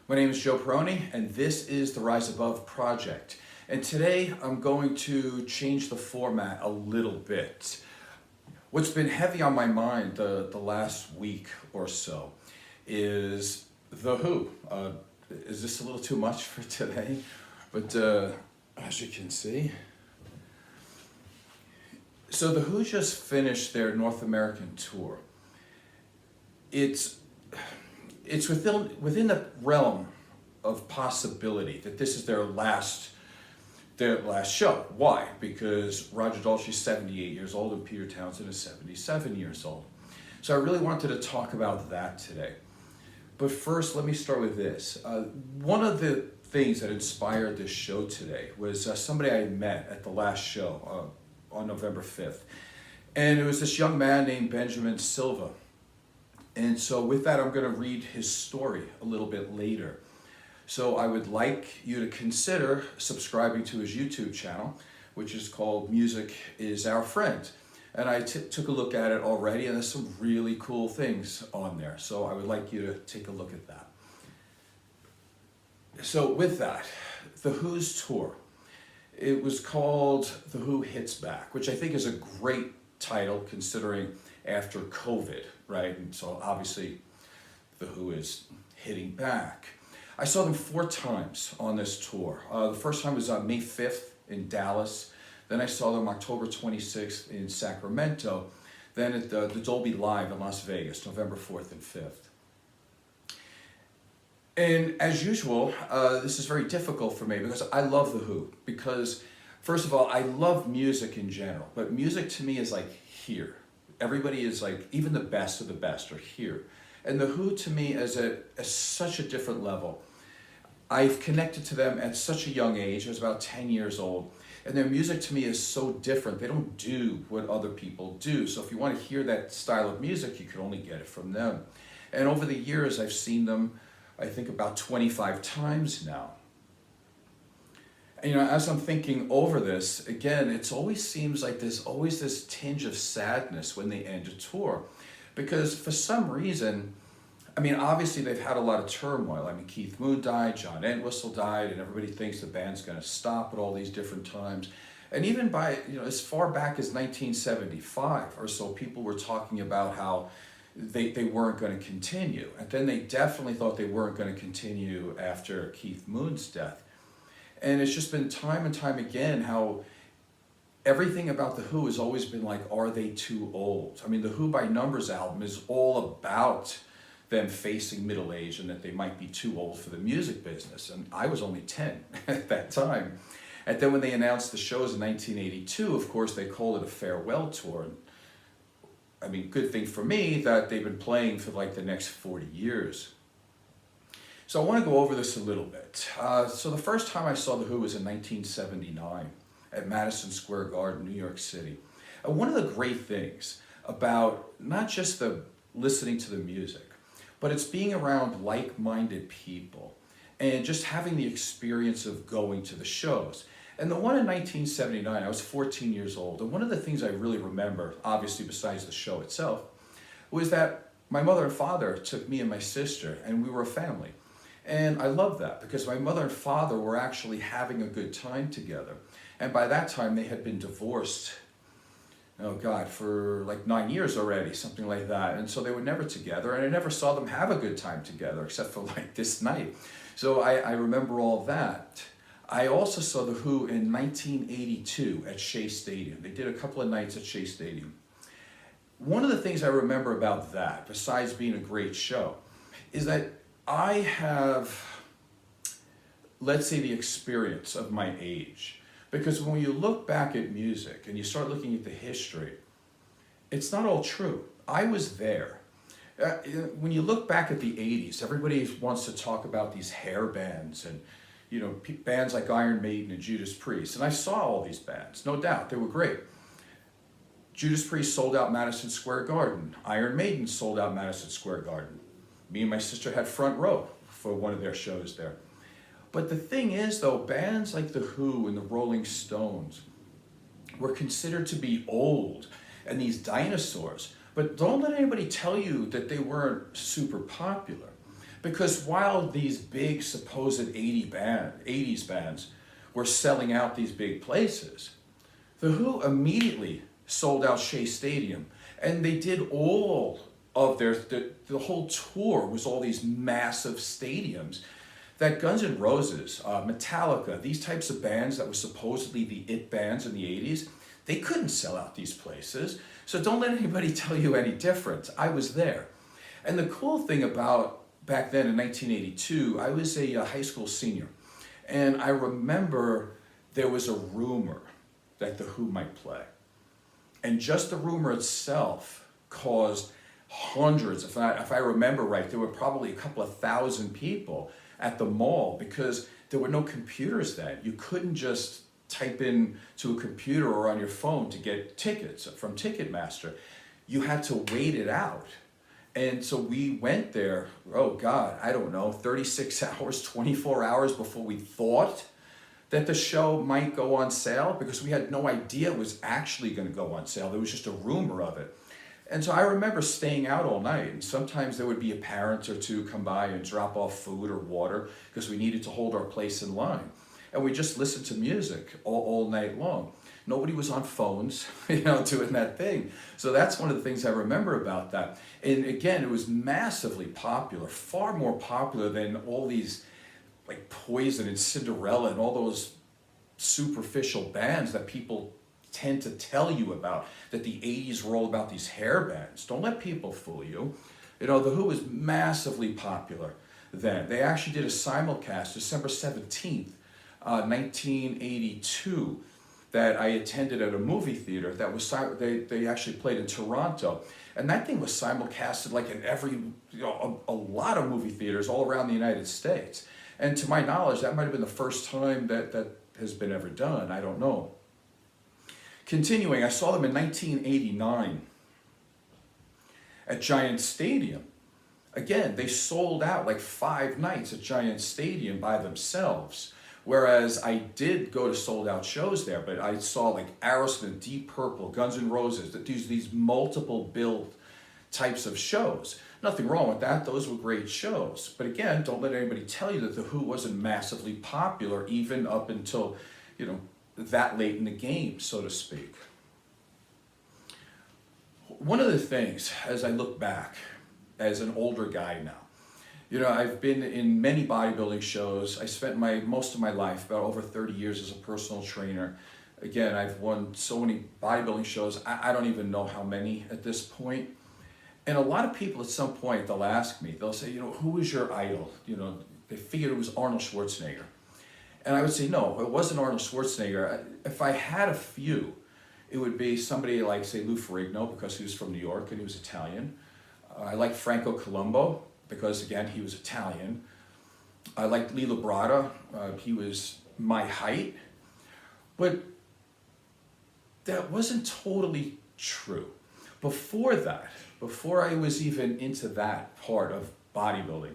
My name is Joe Peroni, and this is the Rise Above Project. And today I'm going to change the format a little bit. What's been heavy on my mind the last week or so is The Who. Is this a little too much for today? But as you can see, so The Who just finished their North American tour. It's within the realm of possibility that this is their last show. Why? Because Roger Daltrey's 78 years old and Peter Townsend is 77 years old. So I really wanted to talk about that today. But first, let me start with this. One of the things that inspired this show today was somebody I met at the last show on November 5th. And it was this young man named Benjamin Silva. And so with that, I'm going to read his story a little bit later. So I would like you to consider subscribing to his YouTube channel, which is called Music is Our Friend. And I took a look at it already, and there's some really cool things on there. So I would like you to take a look at that. So with that, The Who's tour, it was called The Who Hits Back, which I think is a great title considering after COVID, right? And so obviously The Who is hitting back. I saw them 4 times on this tour. The first time was on May 5th in Dallas. Then I saw them October 26th in Sacramento. Then at the Dolby Live in Las Vegas, November 4th and 5th. And as usual, this is very difficult for me because I love The Who. Because first of all, I love music in general, but music to me is like here. Everybody is like, even the best of the best are here. And The Who to me is at such a different level. I've connected to them at such a young age. I was about 10 years old. And their music to me is so different. They don't do what other people do. So if you want to hear that style of music, you can only get it from them. And over the years, I've seen them, I think about 25 times now. And, as I'm thinking over this, again, it always seems like there's always this tinge of sadness when they end a tour. Because for some reason, obviously they've had a lot of turmoil. Keith Moon died, John Entwistle died, and everybody thinks the band's going to stop at all these different times. And even by, as far back as 1975 or so, people were talking about how they weren't going to continue. And then they definitely thought they weren't going to continue after Keith Moon's death. And it's just been time and time again how everything about The Who has always been like, are they too old? The Who by Numbers album is all about them facing middle age and that they might be too old for the music business. And I was only 10 at that time. And then when they announced the shows in 1982, of course, they called it a farewell tour. Good thing for me that they've been playing for like the next 40 years. So I want to go over this a little bit. So the first time I saw The Who was in 1979 at Madison Square Garden, New York City. And one of the great things about not just the listening to the music, but it's being around like-minded people and just having the experience of going to the shows. And the one in 1979, I was 14 years old. And one of the things I really remember, obviously besides the show itself, was that my mother and father took me and my sister, and we were a family. And I love that because my mother and father were actually having a good time together. And by that time, they had been divorced, for like 9 years already, something like that. And so they were never together, and I never saw them have a good time together, except for like this night. So I remember all that. I also saw The Who in 1982 at Shea Stadium. They did a couple of nights at Shea Stadium. One of the things I remember about that, besides being a great show, is that I have, let's say, the experience of my age. Because when you look back at music and you start looking at the history, it's not all true. I was there. When you look back at the 80s, everybody wants to talk about these hair bands and, bands like Iron Maiden and Judas Priest. And I saw all these bands, no doubt. They were great. Judas Priest sold out Madison Square Garden. Iron Maiden sold out Madison Square Garden. Me and my sister had front row for one of their shows there. But the thing is, though, bands like The Who and the Rolling Stones were considered to be old and these dinosaurs. But don't let anybody tell you that they weren't super popular. Because while these big supposed 80s bands were selling out these big places, The Who immediately sold out Shea Stadium. And they did all of the whole tour was all these massive stadiums that Guns N' Roses, Metallica, these types of bands that were supposedly the it bands in the 80s, they couldn't sell out these places. So don't let anybody tell you any different. I was there. And the cool thing about back then in 1982, I was a high school senior. And I remember there was a rumor that The Who might play. And just the rumor itself caused hundreds, if I remember right, there were probably a couple of thousand people at the mall because there were no computers then. You couldn't just type in to a computer or on your phone to get tickets from Ticketmaster. You had to wait it out. And so we went there, oh God, I don't know, 36 hours, 24 hours before we thought that the show might go on sale because we had no idea it was actually going to go on sale. There was just a rumor of it. And so I remember staying out all night, and sometimes there would be a parent or two come by and drop off food or water because we needed to hold our place in line. And we just listened to music all night long. Nobody was on phones, doing that thing. So that's one of the things I remember about that. And again, it was massively popular, far more popular than all these like Poison and Cinderella and all those superficial bands that people tend to tell you about, that the 80s were all about these hair bands. Don't let people fool you. The Who was massively popular then. They actually did a simulcast December 17th, 1982, that I attended at a movie theater that was, they actually played in Toronto. And that thing was simulcasted like in every, a lot of movie theaters all around the United States. And to my knowledge, that might have been the first time that has been ever done. I don't know. Continuing, I saw them in 1989 at Giant Stadium. Again, they sold out like 5 nights at Giant Stadium by themselves. Whereas I did go to sold out shows there, but I saw like Aerosmith, Deep Purple, Guns N' Roses, that these multiple build types of shows. Nothing wrong with that, those were great shows. But again, don't let anybody tell you that The Who wasn't massively popular even up until, that late in the game, so to speak. One of the things, as I look back, as an older guy now, I've been in many bodybuilding shows. I spent most of my life, about over 30 years as a personal trainer. Again, I've won so many bodybuilding shows, I don't even know how many at this point. And a lot of people at some point, they'll ask me, they'll say, who is your idol? They figured it was Arnold Schwarzenegger. And I would say, no, it wasn't Arnold Schwarzenegger. If I had a few, it would be somebody like, say, Lou Ferrigno, because he was from New York and he was Italian. I like Franco Colombo, because again, he was Italian. I liked Lee Labrada. He was my height. But that wasn't totally true. Before that, before I was even into that part of bodybuilding,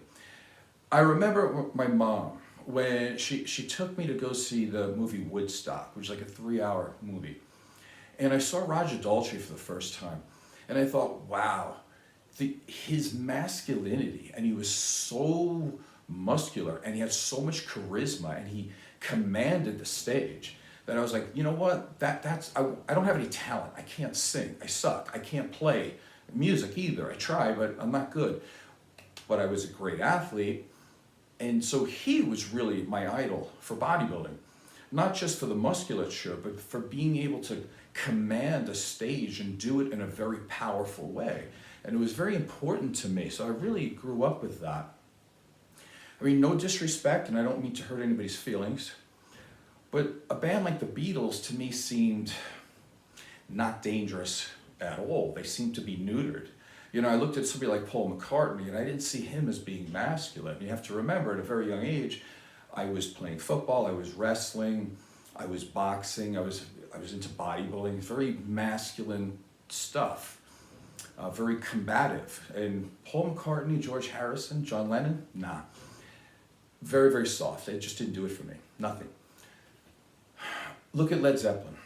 I remember my mom, when she took me to go see the movie Woodstock, which is like a 3-hour movie. And I saw Roger Daltrey for the first time. And I thought, wow, his masculinity, and he was so muscular, and he had so much charisma, and he commanded the stage, that I was like, you know what, I don't have any talent. I can't sing, I suck, I can't play music either. I try, but I'm not good. But I was a great athlete. And so he was really my idol for bodybuilding, not just for the musculature, but for being able to command a stage and do it in a very powerful way. And it was very important to me, so I really grew up with that. I mean, no disrespect, and I don't mean to hurt anybody's feelings, but a band like the Beatles to me seemed not dangerous at all. They seemed to be neutered. I looked at somebody like Paul McCartney, and I didn't see him as being masculine. You have to remember, at a very young age, I was playing football, I was wrestling, I was boxing, I was into bodybuilding, very masculine stuff, very combative. And Paul McCartney, George Harrison, John Lennon, nah. Very, very soft. They just didn't do it for me. Nothing. Look at Led Zeppelin.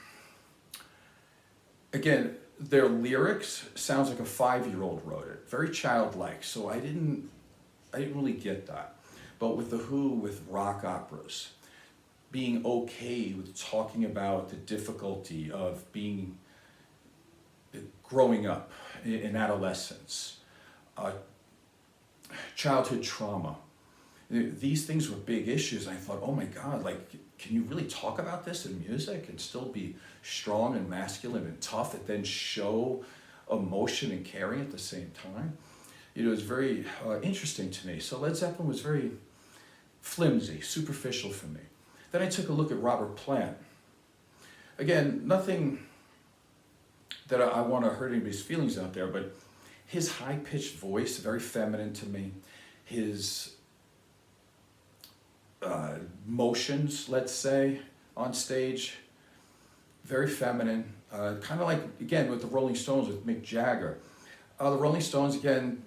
Again, their lyrics sounds like a 5-year-old wrote it. Very childlike. So I I didn't really get that. But with The Who, with rock operas, being okay with talking about the difficulty of growing up in adolescence, childhood trauma. These things were big issues. And I thought, oh my God, like, can you really talk about this in music and still be strong and masculine and tough and then show emotion and caring at the same time? It was very interesting to me. So Led Zeppelin was very flimsy, superficial for me. Then I took a look at Robert Plant. Again, nothing that I want to hurt anybody's feelings out there, but his high-pitched voice, very feminine to me. His motions, let's say, on stage, very feminine. Kind of like, again, with the Rolling Stones, with Mick Jagger. The Rolling Stones, again,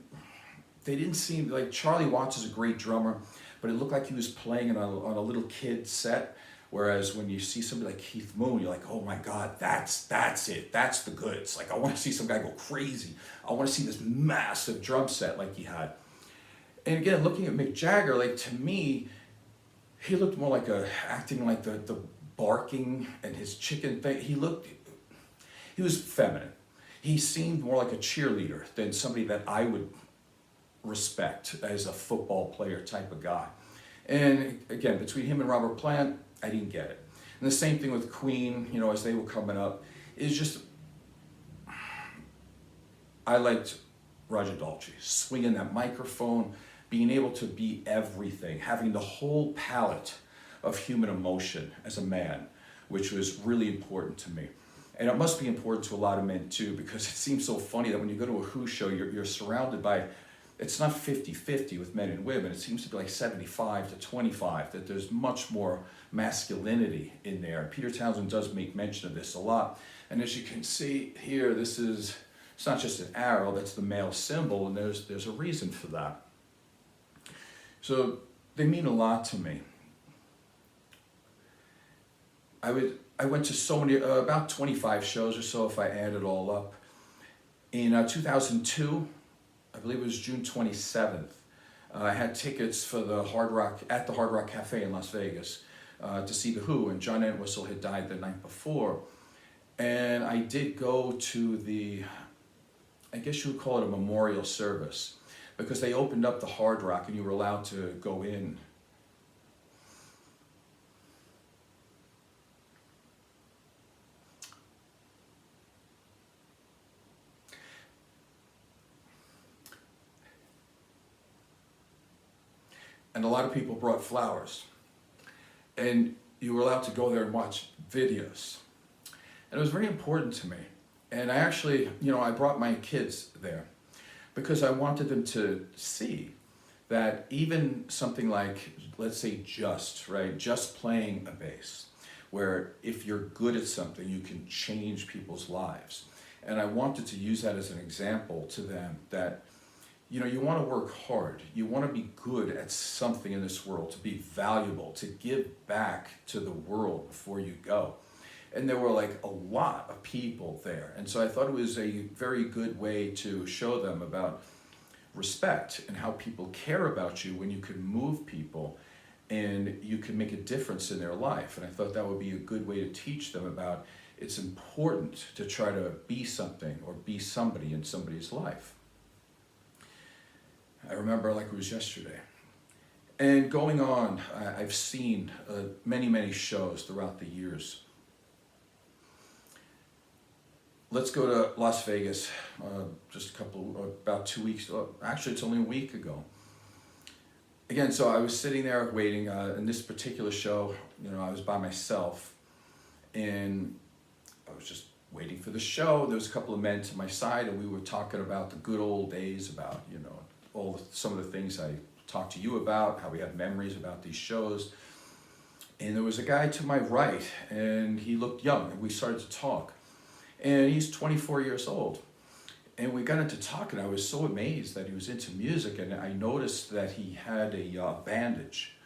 they didn't seem, like Charlie Watts is a great drummer, but it looked like he was playing on a little kid set. Whereas when you see somebody like Keith Moon, you're like, oh my God, that's it. That's the goods. Like, I want to see some guy go crazy. I want to see this massive drum set like he had. And again, looking at Mick Jagger, like, to me, he looked more like acting like the barking and his chicken thing. He was feminine. He seemed more like a cheerleader than somebody that I would respect as a football player type of guy. And again, between him and Robert Plant, I didn't get it. And the same thing with Queen, as they were coming up, is just, I liked Roger Daltrey, swinging that microphone, being able to be everything, having the whole palette of human emotion as a man, which was really important to me. And it must be important to a lot of men too, because it seems so funny that when you go to a Who show, you're surrounded by, it's not 50-50 with men and women. It seems to be like 75 to 25, that there's much more masculinity in there. And Peter Townsend does make mention of this a lot. And as you can see here, it's not just an arrow, that's the male symbol, and there's a reason for that. So they mean a lot to me. I went to so many, about 25 shows or so if I add it all up. In 2002, I believe it was June 27th, I had tickets for the Hard Rock Cafe in Las Vegas to see The Who, and John Entwistle had died the night before. And I did go to I guess you would call it a memorial service, because they opened up the Hard Rock and you were allowed to go in. And a lot of people brought flowers. And you were allowed to go there and watch videos. And it was very important to me. And I actually, I brought my kids there because I wanted them to see that even something like, let's say just playing a bass, where if you're good at something, you can change people's lives. And I wanted to use that as an example to them that, you want to work hard. You want to be good at something in this world, to be valuable, to give back to the world before you go. And there were like a lot of people there. And so I thought it was a very good way to show them about respect and how people care about you when you can move people and you can make a difference in their life. And I thought that would be a good way to teach them about it's important to try to be something or be somebody in somebody's life. I remember like it was yesterday. And going on, I've seen many, many shows throughout the years. Let's go to Las Vegas, about 2 weeks, actually it's only a week ago. Again, so I was sitting there waiting, in this particular show, I was by myself, and I was just waiting for the show. There was a couple of men to my side, and we were talking about the good old days, about, some of the things I talked to you about, how we have memories about these shows. And there was a guy to my right, and he looked young, and we started to talk. And he's 24 years old. And we got into talking. I was so amazed that he was into music, and I noticed that he had a bandage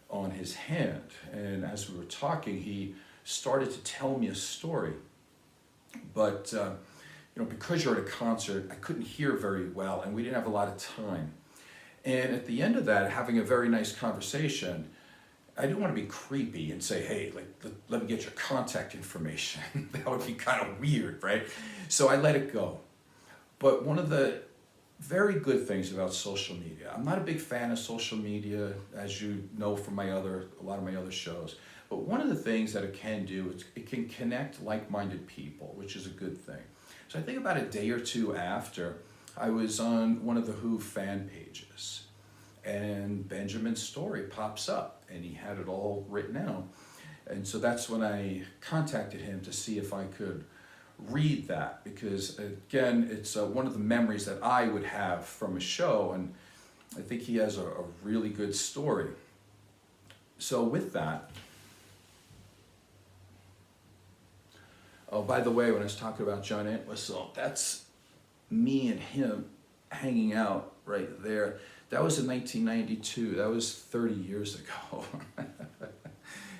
on his hand. And as we were talking, he started to tell me a story. But because you're at a concert, I couldn't hear very well, and we didn't have a lot of time. And at the end of that, having a very nice conversation, I didn't want to be creepy and say, hey, like, let me get your contact information. That would be kind of weird, right? So I let it go. But one of the very good things about social media, I'm not a big fan of social media, as you know from a lot of my other shows. But one of the things that it can do is it can connect like-minded people, which is a good thing. So I think about a day or two after, I was on one of the Who fan pages, and Benjamin's story pops up, and he had it all written out. And so that's when I contacted him to see if I could read that, because again, it's one of the memories that I would have from a show, and I think he has a really good story. So with that, oh, by the way, when I was talking about John Entwistle, that's me and him hanging out right there. That was in 1992. That was 30 years ago,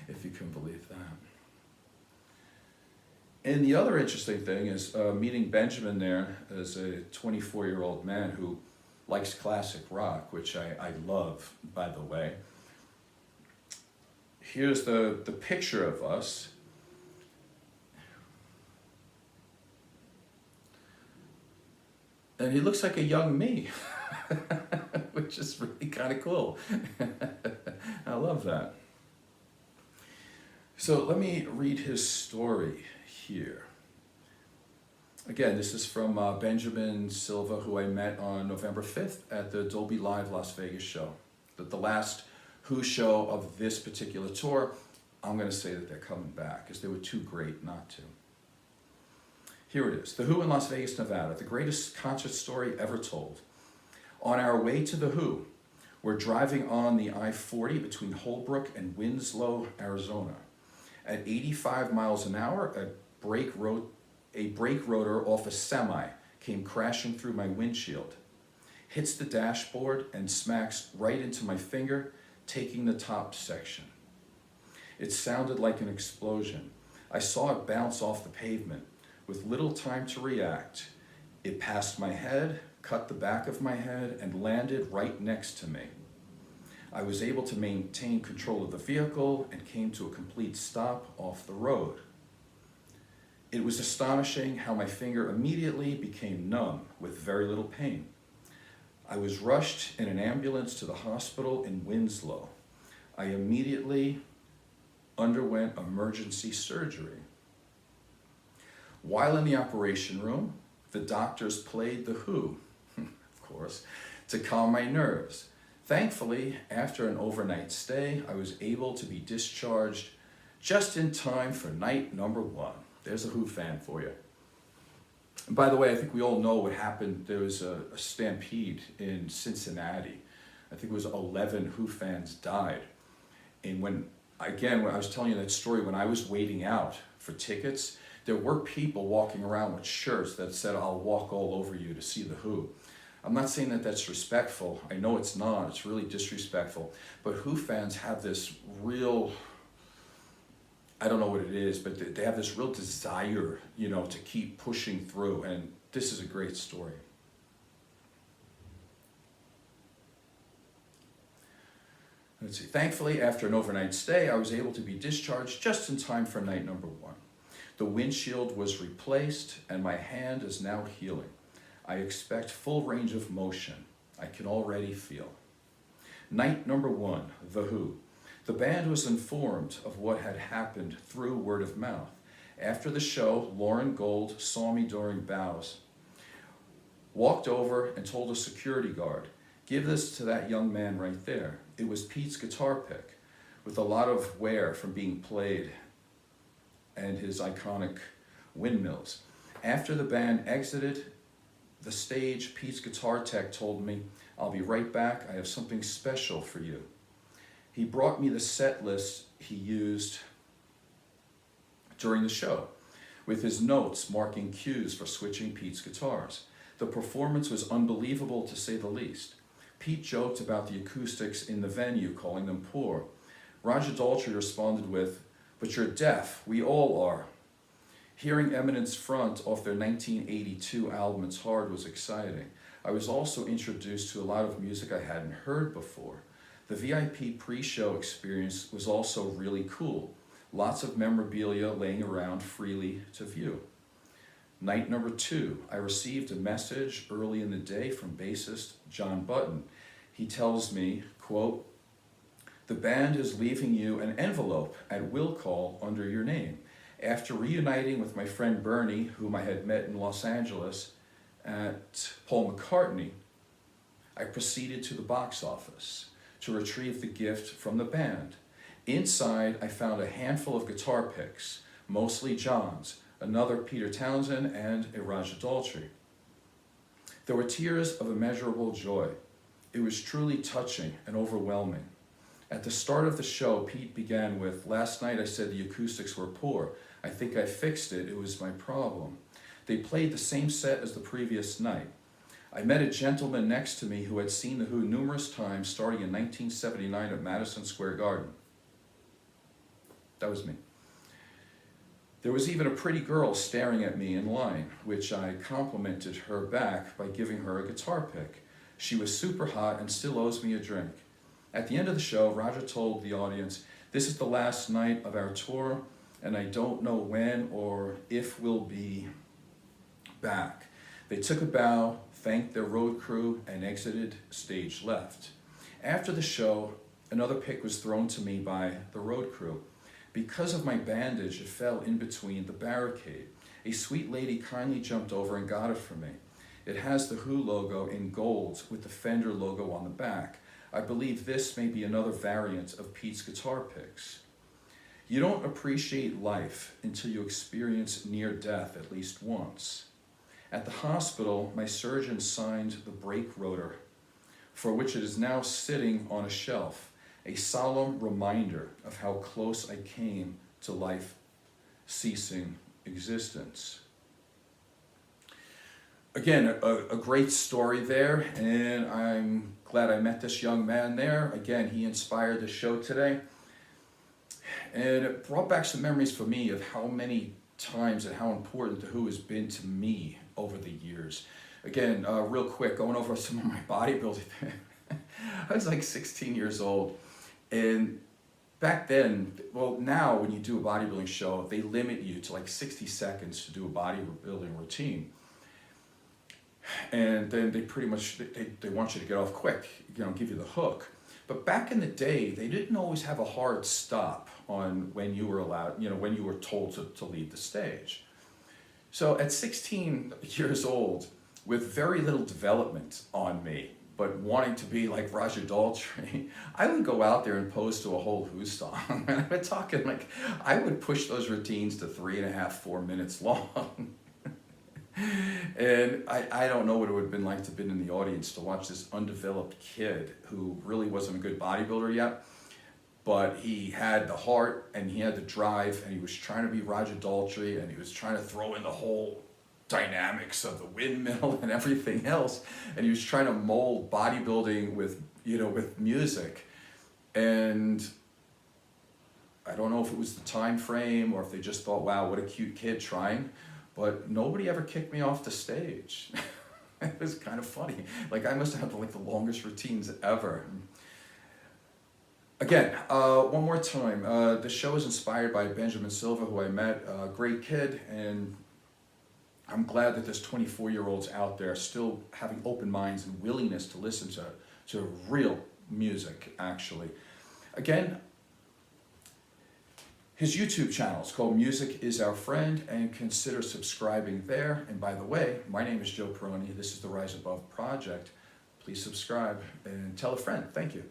if you can believe that. And the other interesting thing is meeting Benjamin there as a 24-year-old man who likes classic rock, which I love, by the way. Here's the picture of us. And he looks like a young me, which is really kind of cool. I love that. So let me read his story here. Again, this is from Benjamin Silva, who I met on November 5th at the Dolby Live Las Vegas show. The last Who show of this particular tour. I'm going to say that they're coming back because they were too great not to. Here it is. The Who in Las Vegas, Nevada, the greatest concert story ever told. On our way to The Who, we're driving on the I-40 between Holbrook and Winslow, Arizona. At 85 miles an hour, a brake rotor off a semi came crashing through my windshield, hits the dashboard and smacks right into my finger, taking the top section. It sounded like an explosion. I saw it bounce off the pavement. With little time to react, it passed my head, cut the back of my head, and landed right next to me. I was able to maintain control of the vehicle and came to a complete stop off the road. It was astonishing how my finger immediately became numb with very little pain. I was rushed in an ambulance to the hospital in Winslow. I immediately underwent emergency surgery. While in the operation room, the doctors played The Who, of course, to calm my nerves. Thankfully, after an overnight stay, I was able to be discharged just in time for night number 1. There's a Who fan for you. And by the way, I think we all know what happened. There was a stampede in Cincinnati. I think it was 11 Who fans died. And when I was telling you that story, when I was waiting out for tickets, there were people walking around with shirts that said, "I'll walk all over you to see The Who." I'm not saying that that's respectful. I know it's not. It's really disrespectful. But Who fans have this real, I don't know what it is, but they have this real desire, to keep pushing through. And this is a great story. Let's see. Thankfully, after an overnight stay, I was able to be discharged just in time for night number 1. The windshield was replaced, and my hand is now healing. I expect full range of motion. I can already feel. Night number 1, The Who. The band was informed of what had happened through word of mouth. After the show, Lauren Gold saw me during bows, walked over and told a security guard, "Give this to that young man right there." It was Pete's guitar pick, with a lot of wear from being played and his iconic windmills. After the band exited the stage, Pete's guitar tech told me, "I'll be right back. I have something special for you." He brought me the set list he used during the show, with his notes marking cues for switching Pete's guitars. The performance was unbelievable, to say the least. Pete joked about the acoustics in the venue, calling them poor. Roger Daltrey responded with, "But you're deaf, we all are." Hearing Eminence Front off their 1982 album It's Hard was exciting. I was also introduced to a lot of music I hadn't heard before. The VIP pre-show experience was also really cool. Lots of memorabilia laying around freely to view. Night number 2, I received a message early in the day from bassist John Button. He tells me, quote, "The band is leaving you an envelope at will call under your name. After reuniting with my friend Bernie, whom I had met in Los Angeles at Paul McCartney, I proceeded to the box office to retrieve the gift from the band. Inside, I found a handful of guitar picks, mostly John's, another Peter Townsend, and a Roger Daltrey. There were tears of immeasurable joy. It was truly touching and overwhelming. At the start of the show, Pete began with, 'Last night I said the acoustics were poor. I think I fixed it. It was my problem.' They played the same set as the previous night. I met a gentleman next to me who had seen The Who numerous times, starting in 1979 at Madison Square Garden." That was me. "There was even a pretty girl staring at me in line, which I complimented her back by giving her a guitar pick. She was super hot and still owes me a drink. At the end of the show, Roger told the audience, 'This is the last night of our tour, and I don't know when or if we'll be back.' They took a bow, thanked their road crew, and exited stage left. After the show, another pick was thrown to me by the road crew. Because of my bandage, it fell in between the barricade. A sweet lady kindly jumped over and got it for me. It has the Who logo in gold with the Fender logo on the back. I believe this may be another variant of Pete's guitar picks. You don't appreciate life until you experience near death at least once. At the hospital, my surgeon signed the brake rotor, for which it is now sitting on a shelf, a solemn reminder of how close I came to life ceasing existence." Again, a great story there, and I'm glad I met this young man there. Again, he inspired the show today. And it brought back some memories for me of how many times and how important The Who has been to me over the years. Again, real quick, going over some of my bodybuilding. I was like 16 years old, and back then, well, now when you do a bodybuilding show, they limit you to like 60 seconds to do a bodybuilding routine. And then they pretty much, they want you to get off quick, give you the hook. But back in the day, they didn't always have a hard stop on when you were allowed, when you were told to leave the stage. So at 16 years old, with very little development on me, but wanting to be like Roger Daltrey, I would go out there and pose to a whole Who song. And I'm talking like, I would push those routines to 3.5, 4 minutes long. And I don't know what it would have been like to have been in the audience to watch this undeveloped kid who really wasn't a good bodybuilder yet, but he had the heart and he had the drive, and he was trying to be Roger Daltrey, and he was trying to throw in the whole dynamics of the windmill and everything else, and he was trying to mold bodybuilding with music. And I don't know if it was the time frame or if they just thought, wow, what a cute kid trying. But nobody ever kicked me off the stage. It was kind of funny. Like, I must have had like the longest routines ever. Again, one more time, the show is inspired by Benjamin Silva, who I met, a great kid, and I'm glad that there's 24-year-olds out there still having open minds and willingness to listen to real music, actually. Again, his YouTube channel is called Music is Our Friend, and consider subscribing there. And by the way, my name is Joe Peroni. This is the Rise Above Project. Please subscribe and tell a friend. Thank you.